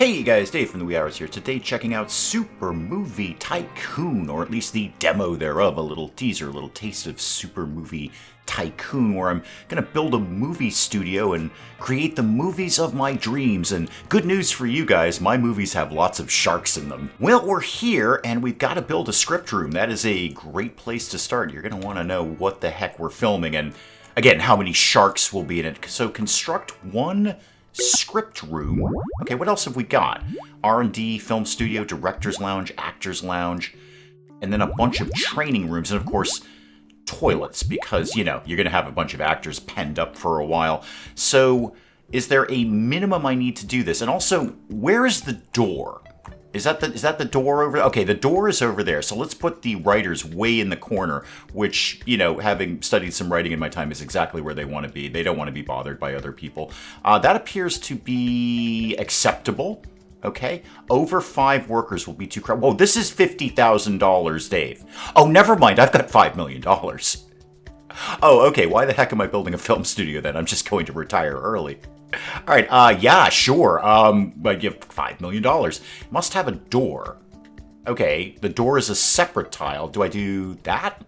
Hey you guys, Dave from the Wee Hours here. Today checking out Super Movie Tycoon, or at least the demo thereof, a little teaser, a little taste of Super Movie Tycoon, where I'm gonna build a movie studio and create the movies of my dreams. And good news for you guys, my movies have lots of sharks in them. Well, we're here and we've got to build a script room. That is a great place to start. You're gonna want to know what the heck we're filming and, again, how many sharks will be in it. So construct one script room. Okay, what else have we got? R&D, film studio, director's lounge, actor's lounge, and then a bunch of training rooms, and of course, toilets, because, you know, you're going to have a bunch of actors penned up for a while. So, is there a minimum I need to do this? And also, where is the door? Is that the door over there? Okay, the door is over there. So let's put the writers way in the corner, which, you know, having studied some writing in my time, is exactly where they want to be. They don't want to be bothered by other people. That appears to be acceptable. Okay, over 5 workers will be too crowded. Whoa, this is $50,000, Dave. Oh, never mind. I've got $5 million. Oh, okay. Why the heck am I building a film studio then? I'm just going to retire early. All right, yeah, sure. But you have $5 million. Must have a door. Okay, the door is a separate tile. Do I do that?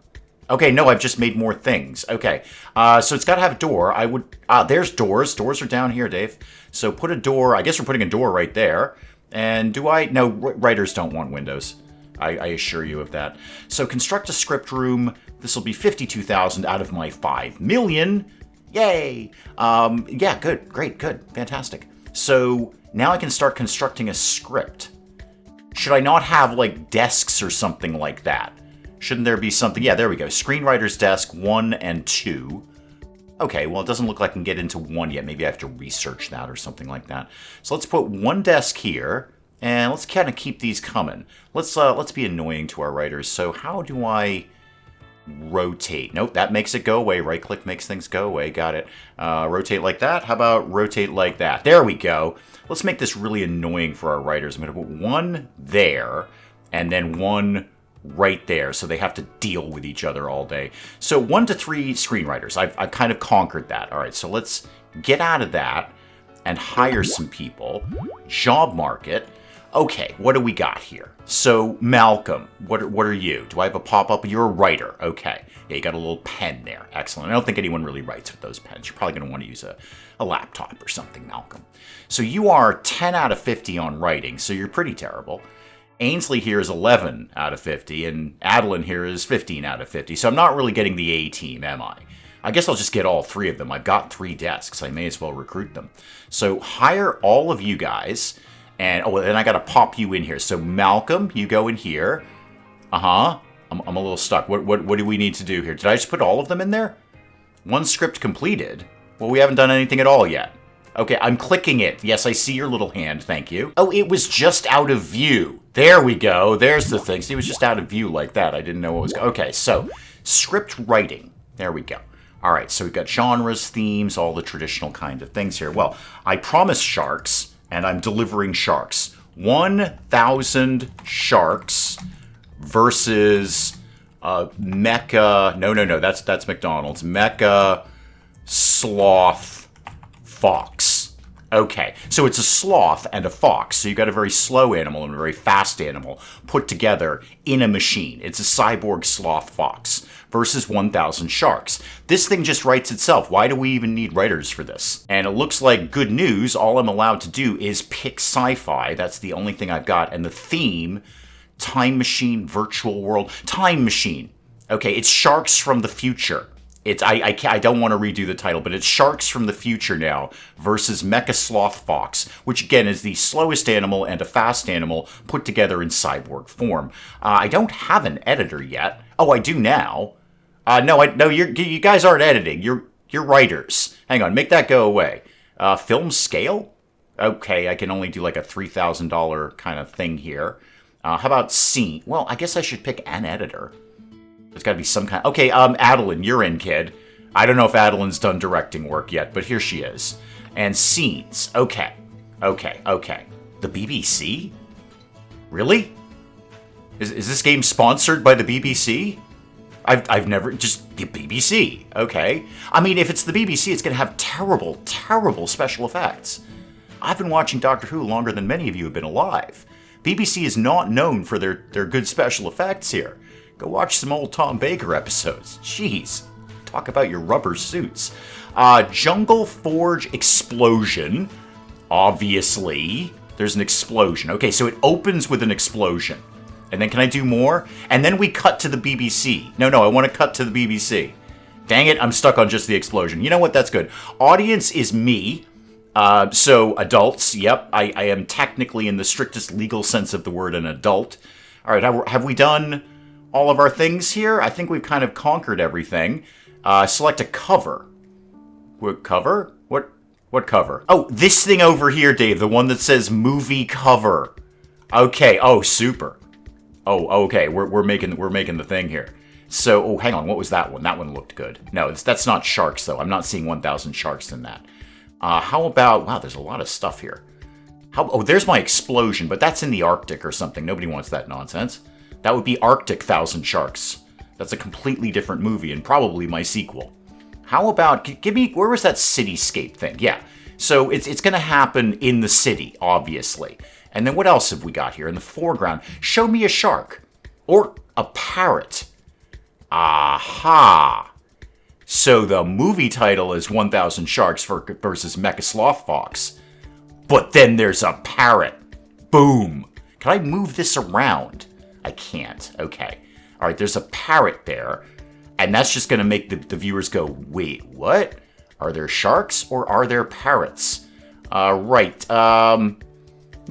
Okay, no, I've just made more things. Okay, so it's got to have a door. I would, there's doors. Doors are down here, Dave. So put a door, I guess we're putting a door right there. And do I, no, writers don't want windows. I assure you of that. So construct a script room. This will be 52,000 out of my 5 million. Yay! Yeah, good, great, good, fantastic. So now I can start constructing a script. Should I not have like desks or something like that? Shouldn't there be something? Yeah, there we go. Screenwriter's desk 1 and 2. Okay, well, it doesn't look like I can get into 1 yet. Maybe I have to research that or something like that. So let's put 1 desk here, and let's kind of keep these coming. Let's be annoying to our writers. So how do I rotate? Nope, that makes it go away. Right click makes things go away. Got it. Rotate like that. How about rotate like that? There we go. Let's make this really annoying for our writers. I'm going to put 1 there and then 1 right there, so they have to deal with each other all day. So 1 to 3 screenwriters. I've kind of conquered that. All right, so let's get out of that and hire some people. Job market. Okay, what do we got here? So, Malcolm, what are you? Do I have a pop-up? You're a writer. Okay. Yeah, you got a little pen there. Excellent. I don't think anyone really writes with those pens. You're probably going to want to use a laptop or something, Malcolm. So you are 10 out of 50 on writing, so you're pretty terrible. Ainsley here is 11 out of 50, and Adeline here is 15 out of 50. So I'm not really getting the A team, am I? I guess I'll just get all 3 of them. I've got 3 desks. I may as well recruit them. So hire all of you guys. And, oh, then I got to pop you in here. So, Malcolm, you go in here. I'm a little stuck. What do we need to do here? Did I just put all of them in there? 1 script completed. Well, we haven't done anything at all yet. Okay, I'm clicking it. Yes, I see your little hand. Thank you. Oh, it was just out of view. There we go. There's the thing. See, it was just out of view like that. I didn't know what was going on. Okay, so, script writing. There we go. All right, so we've got genres, themes, all the traditional kind of things here. Well, I promised sharks, and I'm delivering sharks. 1,000 sharks versus Mecha. No, that's McDonald's. MechaSlothFox. Okay, so it's a sloth and a fox. So you've got a very slow animal and a very fast animal put together in a machine. It's a cyborg sloth fox versus 1,000 sharks. This thing just writes itself. Why do we even need writers for this? And it looks like good news. All I'm allowed to do is pick sci-fi. That's the only thing I've got. And the theme, time machine, virtual world, time machine. Okay, it's sharks from the future. I don't want to redo the title, but it's Sharks from the Future now versus MechaSlothFox, which again is the slowest animal and a fast animal put together in cyborg form. I don't have an editor yet. Oh, I do now. No, you guys aren't editing. You're writers. Hang on, make that go away. Film scale? Okay, I can only do like a $3,000 kind of thing here. How about scene? Well, I guess I should pick an editor. There's got to be some kind. Okay, Adeline, you're in, kid. I don't know if Adeline's done directing work yet, but here she is. And scenes. Okay. The BBC? Really? Is this game sponsored by the BBC? I've never, just the BBC. Okay. I mean, if it's the BBC, it's going to have terrible, terrible special effects. I've been watching Doctor Who longer than many of you have been alive. BBC is not known for their good special effects here. Go watch some old Tom Baker episodes. Jeez. Talk about your rubber suits. Jungle Forge explosion. Obviously, there's an explosion. Okay, so it opens with an explosion. And then can I do more? And then we cut to the BBC. No, I want to cut to the BBC. Dang it, I'm stuck on just the explosion. You know what? That's good. Audience is me. So adults, yep. I am technically, in the strictest legal sense of the word, an adult. All right, have we done all of our things here? I think we've kind of conquered everything. Select a cover. What cover? What cover? Oh, this thing over here, Dave. The one that says movie cover. Okay. Oh, super. Oh, okay. We're making the thing here. So, oh, hang on. What was that one? That one looked good. No, that's not sharks though. I'm not seeing 1,000 sharks in that. How about? Wow, there's a lot of stuff here. Oh, there's my explosion, but that's in the Arctic or something. Nobody wants that nonsense. That would be Arctic 1,000 Sharks. That's a completely different movie and probably my sequel. How about, give me, where was that cityscape thing? Yeah, so it's going to happen in the city, obviously. And then what else have we got here in the foreground? Show me a shark. Or a parrot. Aha. So the movie title is 1,000 Sharks versus MechaSlothFox. But then there's a parrot. Boom. Can I move this around? I can't. Okay. All right, there's a parrot there. And that's just going to make the viewers go, wait, what? Are there sharks or are there parrots? Right. No,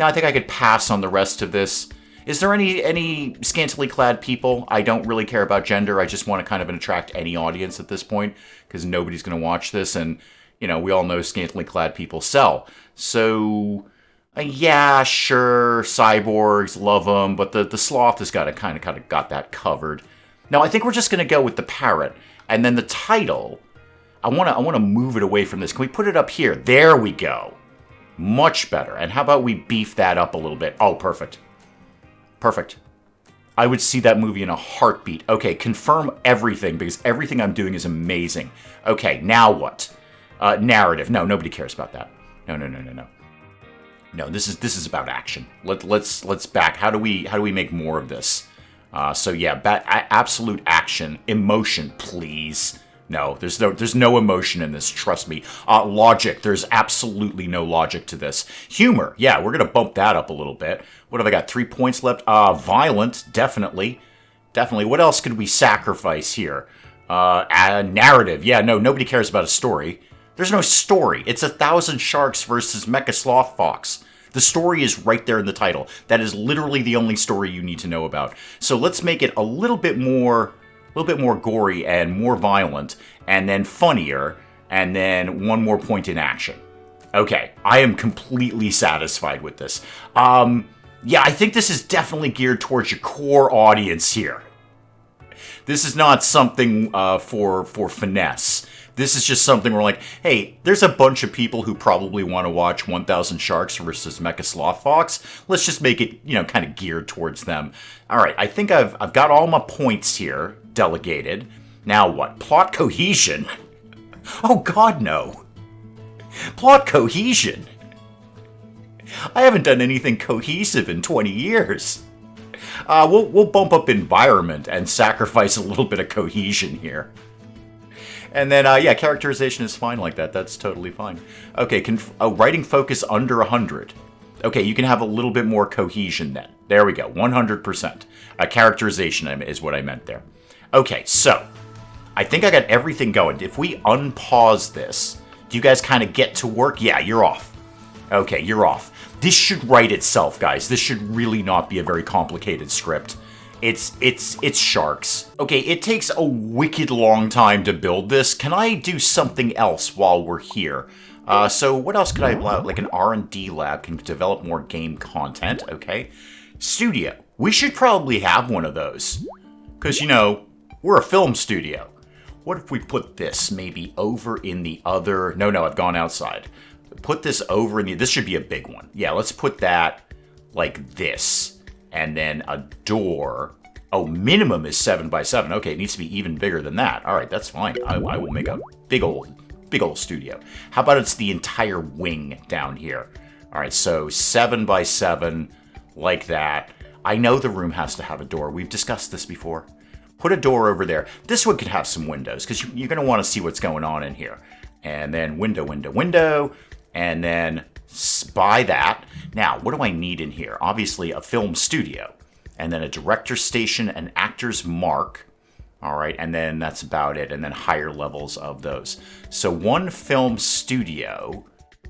I think I could pass on the rest of this. Is there any scantily clad people? I don't really care about gender. I just want to kind of attract any audience at this point because nobody's going to watch this. And, you know, we all know scantily clad people sell. So, yeah, sure, cyborgs, love them. But the sloth has got to kind of got that covered. Now, I think we're just going to go with the parrot. And then the title, I want to move it away from this. Can we put it up here? There we go. Much better. And how about we beef that up a little bit? Oh, perfect. Perfect. I would see that movie in a heartbeat. Okay, confirm everything, because everything I'm doing is amazing. Okay, now what? Narrative. No, nobody cares about that. No. No, this is about action. Let's back. How do we make more of this? So yeah, absolute action, emotion, please. No, there's no emotion in this. Trust me. Logic. There's absolutely no logic to this. Humor. Yeah, we're gonna bump that up a little bit. What have I got? 3 points left. Violent. Definitely. What else could we sacrifice here? Narrative. Yeah, no, nobody cares about a story. There's no story. It's 1,000 Sharks versus MechaSlothFox. The story is right there in the title. That is literally the only story you need to know about. So let's make it a little bit more gory and more violent, and then funnier, and then one more point in action. Okay, I am completely satisfied with this. Yeah, I think this is definitely geared towards your core audience here. This is not something for finesse. This is just something where, like, hey, there's a bunch of people who probably want to watch 1,000 Sharks versus MechaSlothFox. Let's just make it, kind of geared towards them. All right, I think I've got all my points here delegated. Now what? Plot cohesion? Oh, God, no. Plot cohesion? I haven't done anything cohesive in 20 years. We'll bump up environment and sacrifice a little bit of cohesion here. And then, yeah, characterization is fine like that. That's totally fine. Okay, writing focus under 100. Okay, you can have a little bit more cohesion then. There we go, 100%. Characterization is what I meant there. Okay, so, I think I got everything going. If we unpause this, do you guys kind of get to work? Yeah, you're off. Okay, you're off. This should write itself, guys. This should really not be a very complicated script. It's sharks. Okay, it takes a wicked long time to build this. Can I do something else while we're here? So what else could I allow? Like an R&D lab can develop more game content, okay? Studio. We should probably have one of those. Because, we're a film studio. What if we put this maybe over in the other... No, I've gone outside. Put this over in the... This should be a big one. Yeah, let's put that like this. And then a door. Oh, minimum is 7 by 7. Okay, it needs to be even bigger than that. All right, that's fine. I will make a big old studio. How about it's the entire wing down here? All right, so 7 by 7, like that. I know the room has to have a door. We've discussed this before. Put a door over there. This one could have some windows because you're going to want to see what's going on in here. And then window, window, window. And then by that. Now, what do I need in here? Obviously, a film studio. And then a director's station, an actor's mark. All right, and then that's about it. And then higher levels of those. So one film studio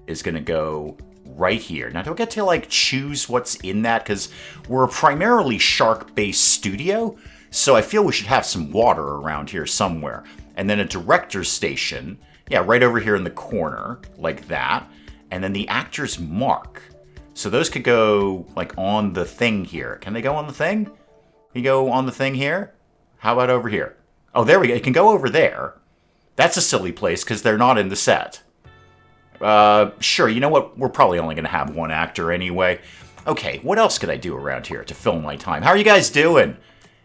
is going to go right here. Now, don't get to like choose what's in that because we're a primarily shark-based studio. So I feel we should have some water around here somewhere. And then a director's station. Yeah, right over here in the corner, like that. And then the actor's mark. So those could go, like, on the thing here. Can they go on the thing? Can you go on the thing here? How about over here? Oh, there we go. It can go over there. That's a silly place because they're not in the set. Sure, you know what? We're probably only going to have one actor anyway. Okay, what else could I do around here to fill my time? How are you guys doing?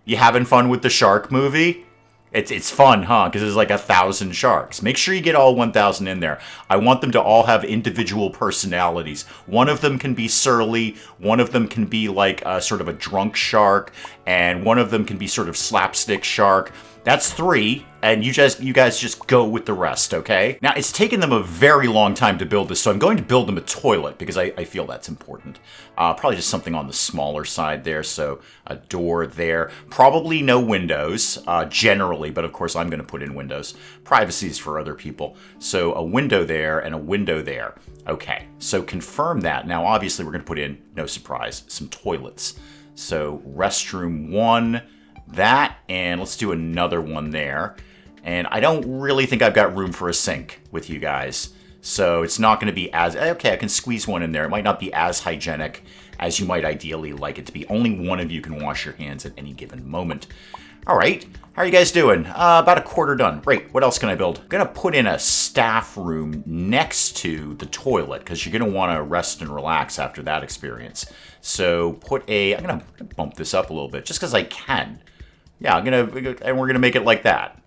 You having fun with the shark movie? It's fun, huh? Because there's like 1,000 sharks. Make sure you get all 1,000 in there. I want them to all have individual personalities. One of them can be surly, one of them can be like sort of a drunk shark, and one of them can be sort of slapstick shark. That's 3, and you guys just go with the rest, okay? Now, it's taken them a very long time to build this, so I'm going to build them a toilet, because I feel that's important. Probably just something on the smaller side there, so a door there. Probably no windows, generally, but of course I'm going to put in windows. Privacy is for other people. So a window there and a window there. Okay, so confirm that. Now, obviously, we're going to put in, no surprise, some toilets. So restroom 1... that, and let's do another one there. And I don't really think I've got room for a sink with you guys. So it's not going to be as... okay, I can squeeze one in there. It might not be as hygienic as you might ideally like it to be. Only one of you can wash your hands at any given moment. All right. How are you guys doing? About a quarter done. Great. What else can I build? I'm going to put in a staff room next to the toilet because you're going to want to rest and relax after that experience. So put a... I'm going to bump this up a little bit just because I can. Yeah, and we're gonna make it like that,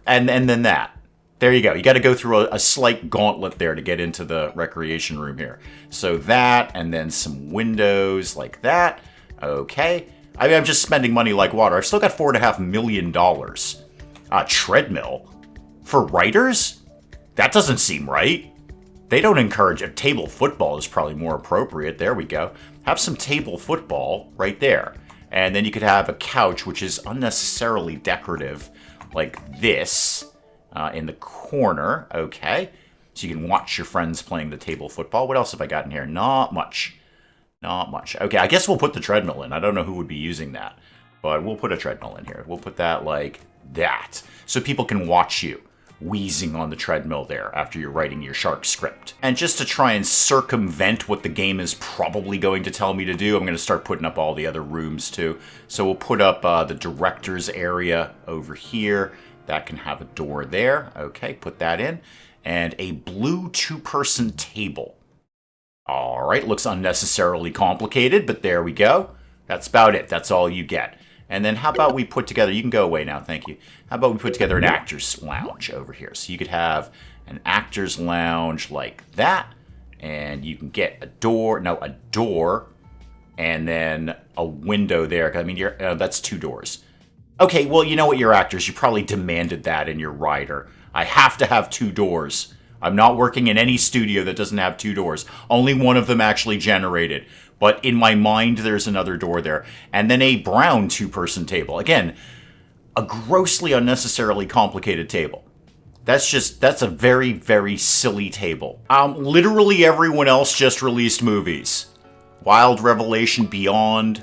and then that. There you go. You got to go through a slight gauntlet there to get into the recreation room here. So that, and then some windows like that. Okay. I mean, I'm just spending money like water. I've still got $4.5 million. Treadmill for writers? That doesn't seem right. They don't encourage it. Table football is probably more appropriate. There we go. Have some table football right there. And then you could have a couch, which is unnecessarily decorative, like this, in the corner. Okay. So you can watch your friends playing the table football. What else have I got in here? Not much. Not much. Okay, I guess we'll put the treadmill in. I don't know who would be using that, but we'll put a treadmill in here. We'll put that like that, so people can watch you wheezing on the treadmill there after you're writing your shark script. And just to try and circumvent what the game is probably going to tell me to do, I'm going to start putting up all the other rooms too. So we'll put up the director's area over here. That can have a door there. Okay, put that in. And a blue 2-person table. All right, looks unnecessarily complicated, but there we go. That's about it. That's all you get. And then how about we put together, you can go away now, thank you. How about we put together an actor's lounge over here? So you could have an actor's lounge like that, and you can get a door, and then a window there. I mean, that's 2 doors. Okay, well, you know what, your actors, you probably demanded that in your rider. I have to have 2 doors. I'm not working in any studio that doesn't have 2 doors. Only one of them actually generated. But in my mind, there's another door there. And then a brown 2-person table. Again, a grossly unnecessarily complicated table. That's a very, very silly table. Literally everyone else just released movies. Wild Revelation Beyond,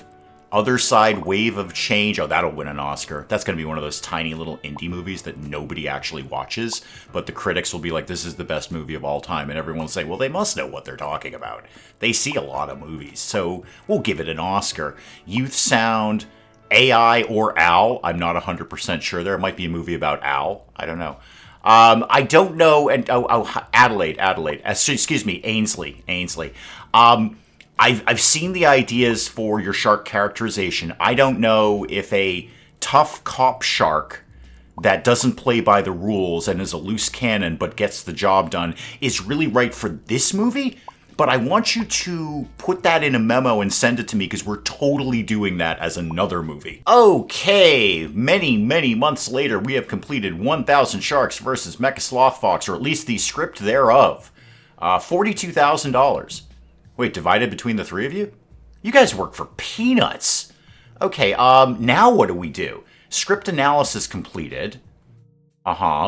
Other Side, Wave of Change. Oh, that'll win an Oscar. That's going to be one of those tiny little indie movies that nobody actually watches, but the critics will be like, this is the best movie of all time, and everyone will say, well, they must know what they're talking about. They see a lot of movies, so we'll give it an Oscar. Youth Sound, AI or Al, I'm not 100% sure. There might be a movie about Al. I don't know. I don't know. And Adelaide. Excuse me, Ainsley. I've seen the ideas for your shark characterization. I don't know if a tough cop shark that doesn't play by the rules and is a loose cannon but gets the job done is really right for this movie. But I want you to put that in a memo and send it to me because we're totally doing that as another movie. Okay, many months later, we have completed 1,000 Sharks versus MechaSlothFox, or at least the script thereof. $42,000. Wait, divided between the three of you? You guys work for peanuts. Okay, now what do we do? Script analysis completed.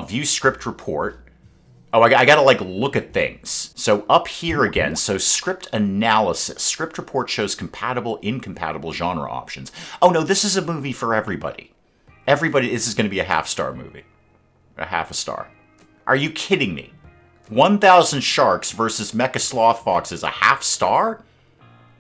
View script report. Oh, I gotta, like, look at things. So up here again, so script analysis. Script report shows compatible, incompatible genre options. Oh, no, this is a movie for everybody. This is gonna be a half-star movie. A half a star. Are you kidding me? 1,000 Sharks versus MechaSlothFox is a half star?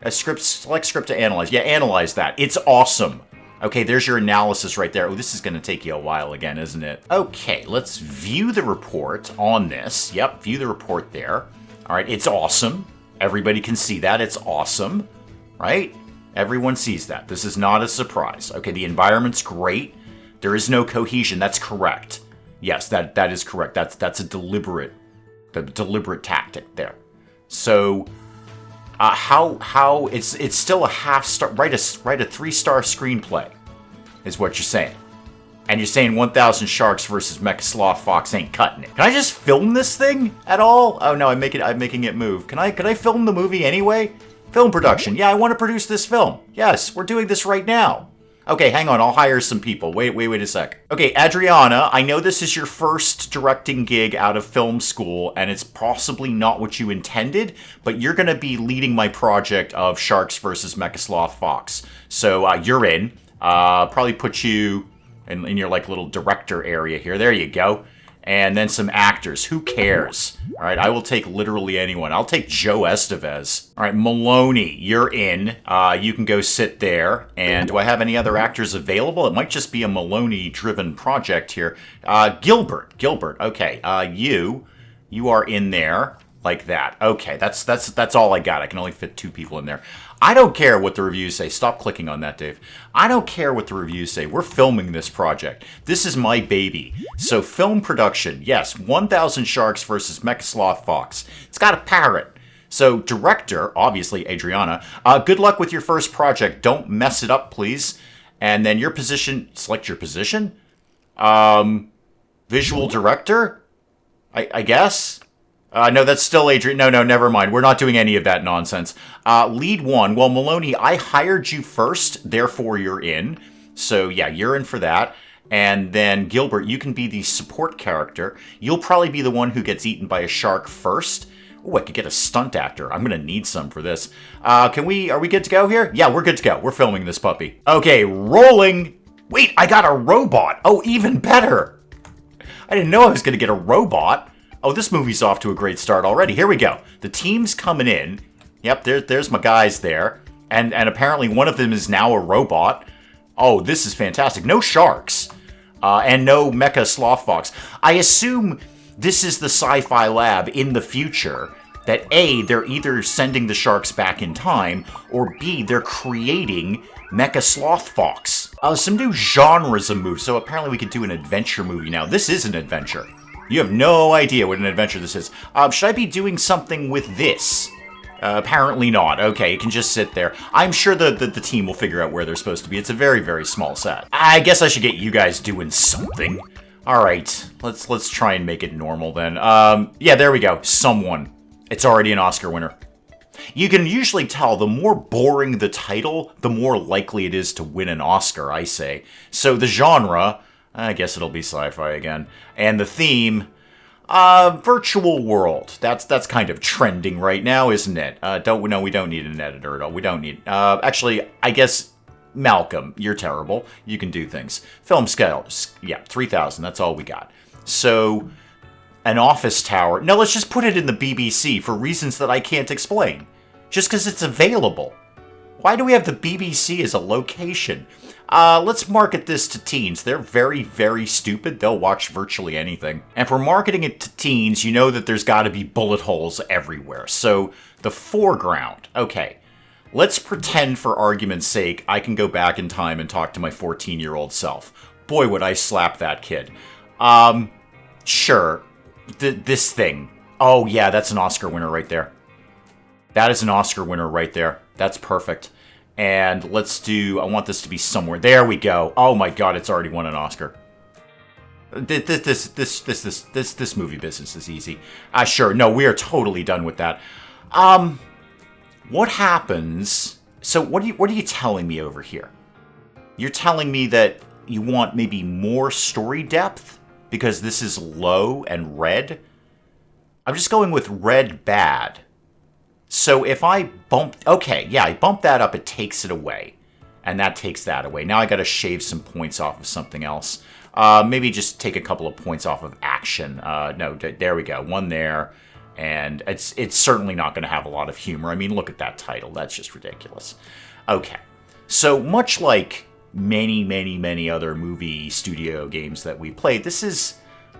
Select script to analyze. Yeah, analyze that. It's awesome. Okay, there's your analysis right there. Oh, this is going to take you a while again, isn't it? Okay, let's view the report on this. Yep, view the report there. All right, it's awesome. Everybody can see that. It's awesome, right? Everyone sees that. This is not a surprise. Okay, the environment's great. There is no cohesion. That's correct. Yes, that is correct. That's a deliberate tactic there. So, how it's still a half star. Write a 3-star screenplay, is what you're saying. And you're saying 1,000 Sharks versus MechaSlothFox ain't cutting it. Can I just film this thing at all? Oh no, I'm making it move. Can I film the movie anyway? Film production. Yeah, I want to produce this film. Yes, we're doing this right now. Okay, hang on, I'll hire some people. Wait a sec. Okay, Adriana, I know this is your first directing gig out of film school, and it's possibly not what you intended, but you're gonna be leading my project of Sharks versus MechaSlothFox. So, you're in. Probably put you in your, like, little director area here. There you go. And then some actors. Who cares? All right, I will take literally anyone. I'll take Joe Estevez. All right, Maloney, you're in. You can go sit there. And do I have any other actors available? It might just be a Maloney-driven project here. Gilbert. Okay, you are in there like that. Okay, that's all I got. I can only fit 2 people in there. I don't care what the reviews say. Stop clicking on that, Dave. I don't care what the reviews say. We're filming this project. This is my baby. So film production, yes, 1,000 Sharks versus MechaSlothFox. It's got a parrot. So director, obviously Adriana, good luck with your first project. Don't mess it up, please. And then your position, select your position. Visual director, I guess. No, that's still Adrian. No, never mind. We're not doing any of that nonsense. Lead 1. Well, Maloney, I hired you first, therefore you're in. So, yeah, you're in for that. And then, Gilbert, you can be the support character. You'll probably be the one who gets eaten by a shark first. Oh, I could get a stunt actor. I'm going to need some for this. Are we good to go here? Yeah, we're good to go. We're filming this puppy. Okay, rolling. Wait, I got a robot. Oh, even better. I didn't know I was going to get a robot. Oh, this movie's off to a great start already. Here we go. The team's coming in. Yep, there's my guys there. And apparently one of them is now a robot. Oh, this is fantastic. No sharks. And no MechaSlothFox. I assume this is the sci-fi lab in the future that A, they're either sending the sharks back in time, or B, they're creating MechaSlothFox. Some new genres of movies. So apparently we could do an adventure movie now. This is an adventure. You have no idea what an adventure this is. Should I be doing something with this? Apparently not. Okay, it can just sit there. I'm sure the team will figure out where they're supposed to be. It's a very, very small set. I guess I should get you guys doing something. All right, let's try and make it normal then. Yeah, there we go. Someone. It's already an Oscar winner. You can usually tell the more boring the title, the more likely it is to win an Oscar, I say. So the genre, I guess it'll be sci-fi again. And the theme, virtual world. That's kind of trending right now, isn't it? We don't need an editor at all. We don't need... actually, I guess, Malcolm, you're terrible. You can do things. Film scale, yeah, 3,000. That's all we got. So, an office tower. No, let's just put it in the BBC for reasons that I can't explain. Just because it's available. Why do we have the BBC as a location? Let's market this to teens. They're very, very stupid. They'll watch virtually anything. And if we're marketing it to teens, you know that there's got to be bullet holes everywhere. So, the foreground. Okay. Let's pretend, for argument's sake, I can go back in time and talk to my 14-year-old self. Boy, would I slap that kid. Sure. This thing. Oh, yeah, that's an Oscar winner right there. That is an Oscar winner right there. That's perfect. And I want this to be somewhere. There we go. Oh my god, it's already won an Oscar. This movie business is easy. Sure, no, we are totally done with that. What happens? So what are you telling me over here? You're telling me that you want maybe more story depth because this is low and red? I'm just going with red bad. So if I bump... Okay, yeah, I bump that up, it takes it away. And that takes that away. Now I gotta shave some points off of something else. Maybe just take a couple of points off of action. No, there we go. One there. And it's certainly not gonna have a lot of humor. I mean, look at that title. That's just ridiculous. Okay. So much like many other movie studio games that we played, this is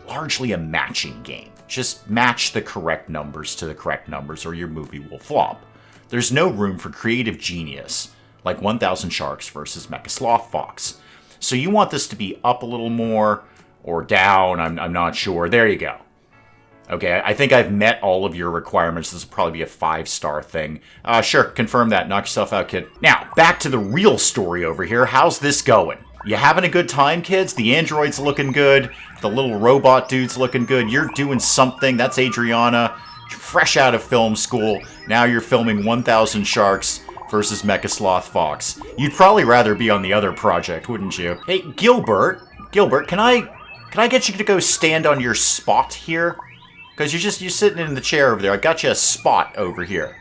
largely a matching game. Just match the correct numbers to the correct numbers or your movie will flop. There's no room for creative genius like 1000 Sharks versus MechaSlothFox. So you want this to be up a little more or down, I'm not sure. There you go. Okay, I think I've met all of your requirements. This will probably be a 5-star thing. Sure, confirm that. Knock yourself out, kid. Now, back to the real story over here. How's this going? You having a good time, kids? The android's looking good. The little robot dude's looking good. You're doing something. That's Adriana, fresh out of film school. Now you're filming 1000 Sharks versus MechaSlothFox. You'd probably rather be on the other project, wouldn't you? Hey, Gilbert, can I get you to go stand on your spot here? Because you're sitting in the chair over there. I got you a spot over here.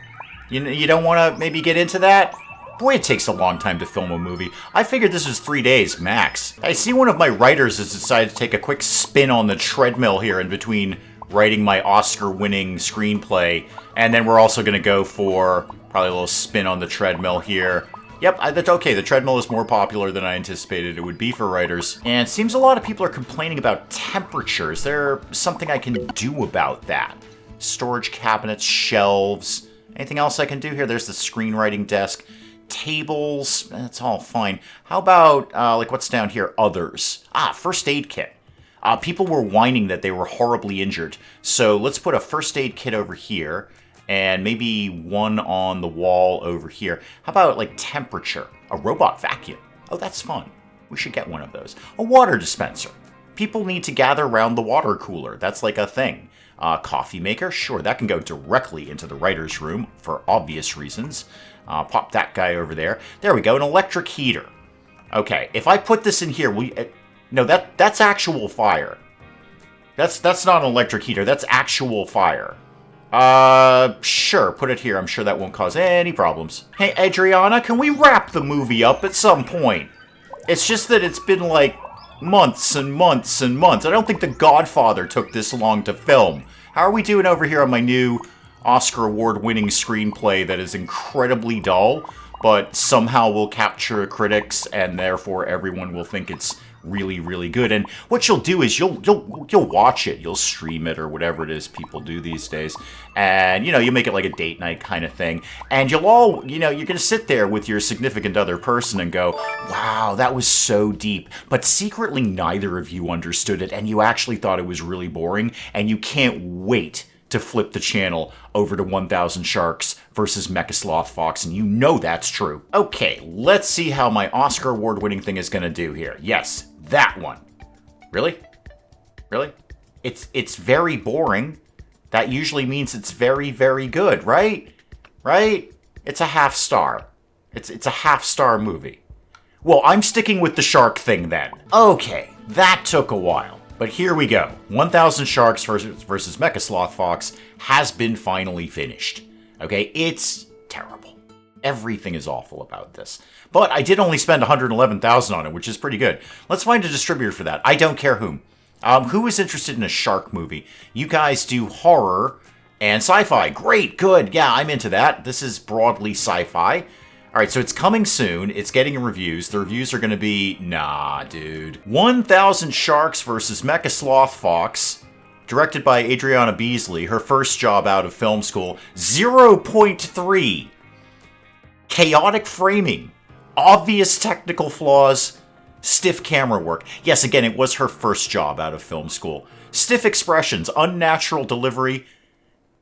You don't want to maybe get into that? Boy, it takes a long time to film a movie. I figured this was 3 days, max. I see one of my writers has decided to take a quick spin on the treadmill here in between writing my Oscar-winning screenplay, and then we're also going to go for probably a little spin on the treadmill here. Yep, that's okay. The treadmill is more popular than I anticipated it would be for writers. And it seems a lot of people are complaining about temperature. Is there something I can do about that? Storage cabinets, shelves, anything else I can do here? There's the screenwriting desk. Tables, that's all fine. How about, like, what's down here? Others. First aid kit. People were whining that they were horribly injured. So let's put a first aid kit over here. And maybe one on the wall over here. How about, like, temperature? A robot vacuum. Oh, that's fun. We should get one of those. A water dispenser. People need to gather around the water cooler. That's like a thing. Coffee maker? Sure, that can go directly into the writer's room for obvious reasons. Pop that guy over there. There we go, an electric heater. Okay, if I put this in here, no, that's actual fire. That's not an electric heater, that's actual fire. Sure, put it here. I'm sure that won't cause any problems. Hey, Adriana, can we wrap the movie up at some point? It's just that it's been like months and months and months. I don't think The Godfather took this long to film. How are we doing over here on my new Oscar award-winning screenplay that is incredibly dull, but somehow will capture critics and therefore everyone will think it's really, really good? And what you'll do is you'll watch it, you'll stream it or whatever it is people do these days, and you make it like a date night kind of thing, and you'll all, you're gonna sit there with your significant other person and go, wow, that was so deep, but secretly neither of you understood it and you actually thought it was really boring, and you can't wait to flip the channel over to 1000 Sharks versus MechaSlothFox, and that's true. Okay, let's see how my Oscar award-winning thing is gonna do here. Yes, that one. Really? Really? It's very boring. That usually means it's very, very good, right? Right? It's a half star. It's a half-star movie. Well, I'm sticking with the shark thing then. Okay, that took a while. But here we go. 1000 Sharks versus MechaSlothFox has been finally finished. Okay, it's terrible. Everything is awful about this. But I did only spend $111,000 on it, which is pretty good. Let's find a distributor for that. I don't care whom. Who is interested in a shark movie? You guys do horror and sci-fi. Great, good. Yeah, I'm into that. This is broadly sci-fi. All right, so it's coming soon. It's getting reviews. The reviews are going to be, nah, dude. 1000 Sharks versus MechaSlothFox, directed by Adriana Beasley, her first job out of film school. 0.3. Chaotic framing. Obvious technical flaws. Stiff camera work. Yes, again, it was her first job out of film school. Stiff expressions. Unnatural delivery.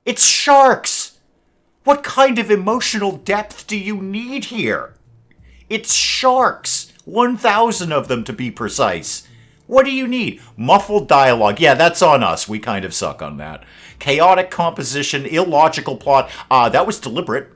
It's sharks! What kind of emotional depth do you need here? It's sharks. 1,000 of them, to be precise. What do you need? Muffled dialogue. Yeah, that's on us. We kind of suck on that. Chaotic composition, illogical plot. That was deliberate.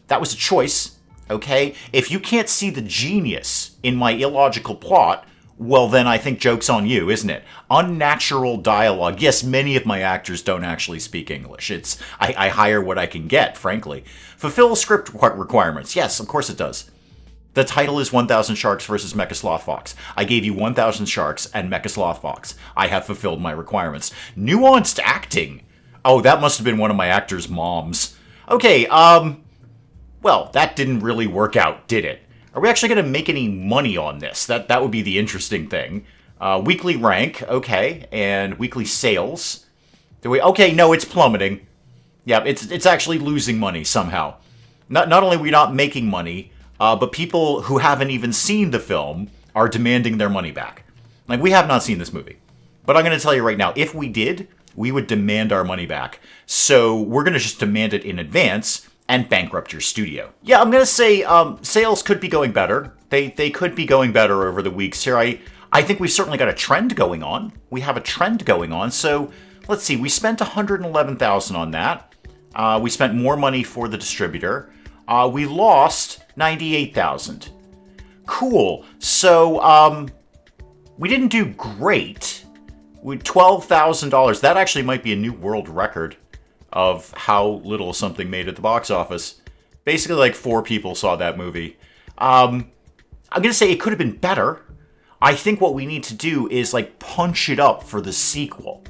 That was a choice, okay? If you can't see the genius in my illogical plot, well, then I think joke's on you, isn't it? Unnatural dialogue. Yes, many of my actors don't actually speak English. I hire what I can get, frankly. Fulfill script requirements. Yes, of course it does. The title is 1,000 Sharks versus MechaSlothFox. I gave you 1,000 Sharks and MechaSlothFox. I have fulfilled my requirements. Nuanced acting. Oh, that must have been one of my actors' moms. Okay, well, that didn't really work out, did it? Are we actually going to make any money on this? That would be the interesting thing. Weekly rank, okay, and weekly sales. Okay, no, it's plummeting. Yeah, it's actually losing money somehow. Not only are we not making money, but people who haven't even seen the film are demanding their money back. Like, we have not seen this movie. But I'm going to tell you right now, if we did, we would demand our money back. So we're going to just demand it in advance and bankrupt your studio. Yeah, I'm going to say sales could be going better. They could be going better over the weeks here. I think we've certainly got a trend going on. We have a trend going on. So let's see, we spent $111,000 on that. We spent more money for the distributor. We lost $98,000. Cool. So, we didn't do great. We $12,000. That actually might be a new world record of how little something made at the box office. Basically, like 4 people saw that movie. I'm gonna say it could have been better. I think what we need to do is, like, punch it up for the sequel.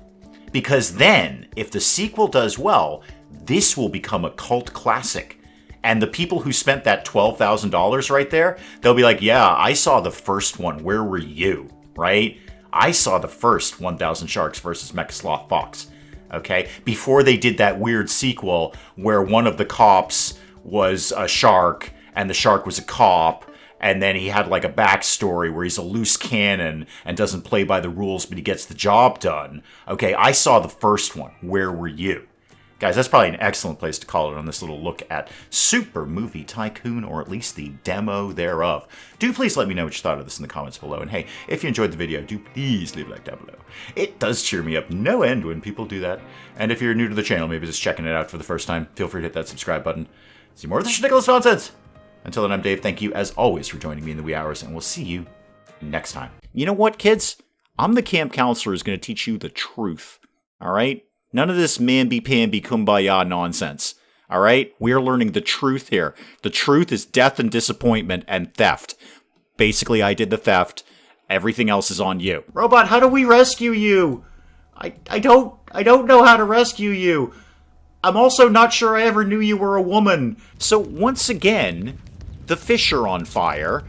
Because then, if the sequel does well, this will become a cult classic. And the people who spent that $12,000 right there, they'll be like, yeah, I saw the first one. Where were you? Right? I saw the first 1,000 Sharks versus MechaSlothFox. Okay? Before they did that weird sequel where one of the cops was a shark and the shark was a cop. And then he had like a backstory where he's a loose cannon and doesn't play by the rules, but he gets the job done. Okay, I saw the first one. Where were you? Guys, that's probably an excellent place to call it on this little look at Super Movie Tycoon, or at least the demo thereof. Do please let me know what you thought of this in the comments below. And hey, if you enjoyed the video, do please leave a like down below. It does cheer me up no end when people do that. And if you're new to the channel, maybe just checking it out for the first time, feel free to hit that subscribe button. See more of this ridiculous nonsense. Until then, I'm Dave. Thank you, as always, for joining me in the wee hours, and we'll see you next time. You know what, kids? I'm the camp counselor who's going to teach you the truth. All right? None of this mamby-pamby kumbaya nonsense. All right? We are learning the truth here. The truth is death and disappointment and theft. Basically, I did the theft. Everything else is on you. Robot, how do we rescue you? I don't know how to rescue you. I'm also not sure I ever knew you were a woman. So once again, the fish are on fire,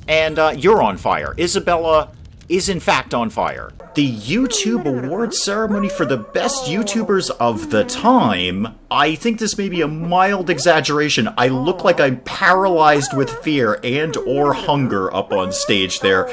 and you're on fire. Isabella is in fact on fire. The YouTube award ceremony for the best YouTubers of the time. I think this may be a mild exaggeration. I look like I'm paralyzed with fear and or hunger up on stage there.